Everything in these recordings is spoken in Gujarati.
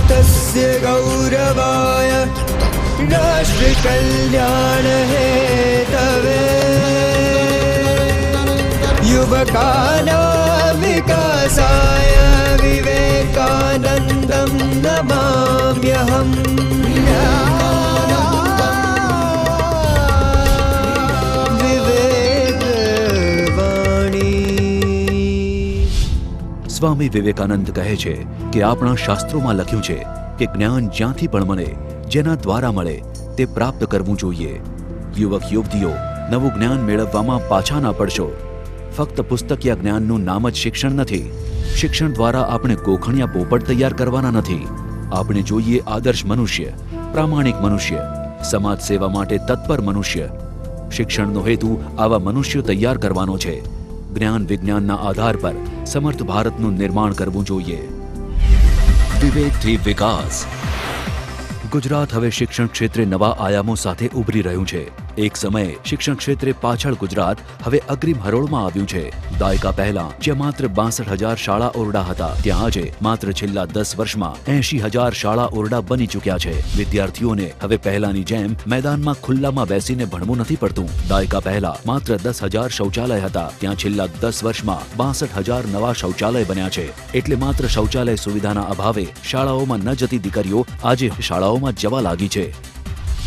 तस्य गौरवाय राष्ट्रकल्याण हेतवे युवकानां विकासाय विवेकानन्दं नमाम्यहम्। સ્વામી વિવેકાનંદ કહે છે કે આપણા શાસ્ત્રોમાં લખ્યું છે કે જ્ઞાન જ્યાંથી પણ મળે, જેના દ્વારા મળે તે પ્રાપ્ત કરવું જોઈએ। યુવક યુવતીઓ, નવું જ્ઞાન મેળવવામાં પાછા ના પડશો। ફક્ત પુસ્તકીય જ્ઞાનનું નામ જ શિક્ષણ નથી। શિક્ષણ દ્વારા આપણે ગોખણિયા પોપટ તૈયાર કરવાના નથી। આપણે જોઈએ આદર્શ મનુષ્ય, પ્રામાણિક મનુષ્ય, સમાજ સેવા માટે તત્પર મનુષ્ય। શિક્ષણનો હેતુ આવા મનુષ્યો તૈયાર કરવાનો છે। જ્ઞાન વિજ્ઞાનના આધાર પર સમર્થ ભારતનું નિર્માણ કરવું જોઈએ। વિવેકથી વિકાસ। ગુજરાત હવે શિક્ષણ ક્ષેત્રે નવા આયામો સાથે ઉભરી રહ્યું છે। એક સમયે શિક્ષણ ક્ષેત્રે પાછળ ગુજરાત હવે અગ્રીમ હરોળમાં આવ્યું છે। દાયકા પહેલા જ્યાં માત્ર 62,000 શાળા ઓરડા હતા, ત્યાં આજે માત્ર છેલ્લા 10 વર્ષમાં 80,000 શાળા ઓરડા બની ચૂક્યા છે। વિદ્યાર્થીઓને હવે પહેલાની જેમ મેદાનમાં ખુલ્લામાં બેસીને ભણવું નથી પડતું। દાયકા પહેલા માત્ર 10,000 શૌચાલય હતા, ત્યાં છેલ્લા 10 વર્ષમાં 62,000 નવા શૌચાલય બન્યા છે। એટલે માત્ર શૌચાલય સુવિધાના અભાવે શાળાઓમાં ન જતી દીકરીઓ આજે શાળાઓમાં જવા લાગી છે।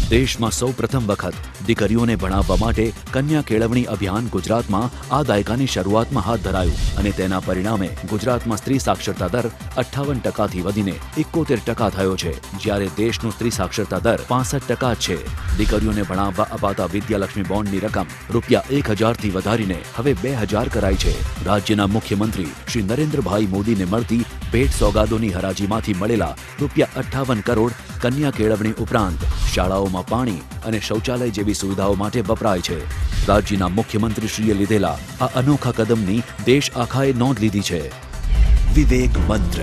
દેશમાં સૌ પ્રથમ વખત દીકરીઓને ભણાવવા માટે કન્યા કેળવણી અભિયાન ગુજરાતમાં આ દાયકાની શરૂઆતમાં હાથ ધરાયું અને તેના પરિણામે ગુજરાતમાં સ્ત્રી સાક્ષરતા દર 58% વધીને 71% થયો છે, જ્યારે દેશનો સ્ત્રી સાક્ષરતા દર 65% છે। દીકરીઓને ભણાવવા અપાતા વિદ્યાલક્ષ્મી બોન્ડની રકમ ₹1,000 થી વધારીને હવે 2,000 કરાઈ છે। રાજ્યના મુખ્યમંત્રી શ્રી નરેન્દ્રભાઈ મોદીને મળતી ભેટ સોગાદોની હરાજીમાંથી મળેલા ₹58 કરોડ કન્યા કેળવણી ઉપરાંત શાળાઓમાં પાણી અને શૌચાલય જેવી સુવિધાઓ માટે વપરાય છે। રાજ્યના મુખ્યમંત્રીશ્રીએ લીધેલા આ અનોખા કદમની દેશ આખાએ નોંધ લીધી છે। વિવેક મંત્ર।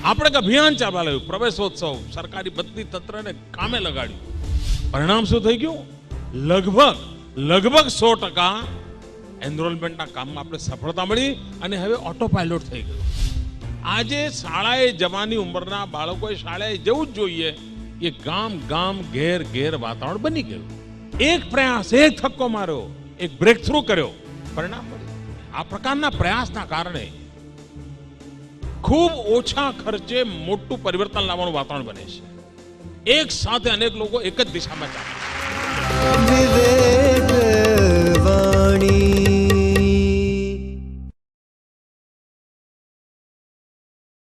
આપણે એક અભિયાન ચાલવાયું, પ્રવેશોત્સવ, સરકારી બધી તંત્રને કામે લગાડ્યું। પરિણામ શું થઈ ગયું? લગભગ 100% એનરોલમેન્ટના કામમાં આપણે સફળતા મળી અને હવે ઓટો પાયલોટ થઈ ગયું। આજે શાળાએ જવાની ઉંમરના બાળકોએ શાળાએ જવું જ જોઈએ, એ ગામ ઘેર વાતાવરણ બની ગયું। એક પ્રયાસ, એક થક્કો માર્યો, એક બ્રેક થ્રુ કર્યો, પરિણામ મળ્યું। આ પ્રકારના પ્રયાસના કારણે ખૂબ ઓછા ખર્ચે મોટું પરિવર્તન લાવવાનું વાતાવરણ બને છે। એક સાથે અનેક લોકો એક જ દિશામાં ચાલે છે। વિવેક વાણી।